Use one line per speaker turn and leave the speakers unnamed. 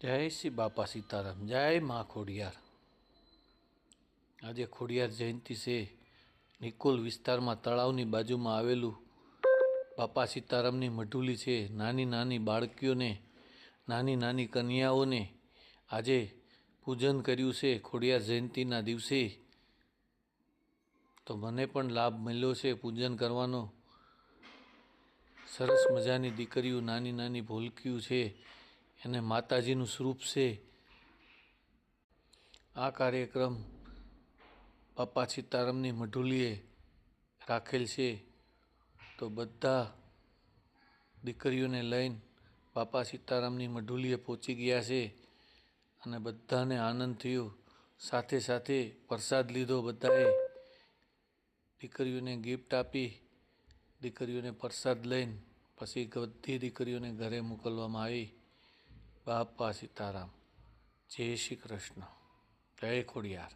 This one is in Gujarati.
જય શ્રી બાપા સીતારામ, જય માં ખોડિયાર। આજે ખોડિયાર જયંતિ છે। નિકોલ વિસ્તારમાં તળાવની બાજુમાં આવેલું બાપા સીતારામની મઢુલી છે। નાની નાની બાળકીઓને, નાની નાની કન્યાઓને આજે પૂજન કર્યું છે ખોડિયાર જયંતિના દિવસે। તો મને પણ લાભ મળ્યો છે પૂજન કરવાનો। સરસ મજાની દીકરીઓ, નાની નાની ભોલકીઓ છે, એને માતાજીનું સ્વરૂપ છે। આ કાર્યક્રમ બાપા સીતારામની મઢુલીએ રાખેલ છે। તો બધા દીકરીઓને લઈને બાપા સીતારામની મઢુલીએ પહોંચી ગયા છે અને બધાને આનંદ થયો। સાથે સાથે પ્રસાદ લીધો બધાએ, દીકરીઓને ગિફ્ટ આપી, દીકરીઓને પ્રસાદ લઈને પછી બધી દીકરીઓને ઘરે મોકલવામાં આવી। બાપા સીતારામ, જય શ્રી કૃષ્ણ, જય ખોડિયાર।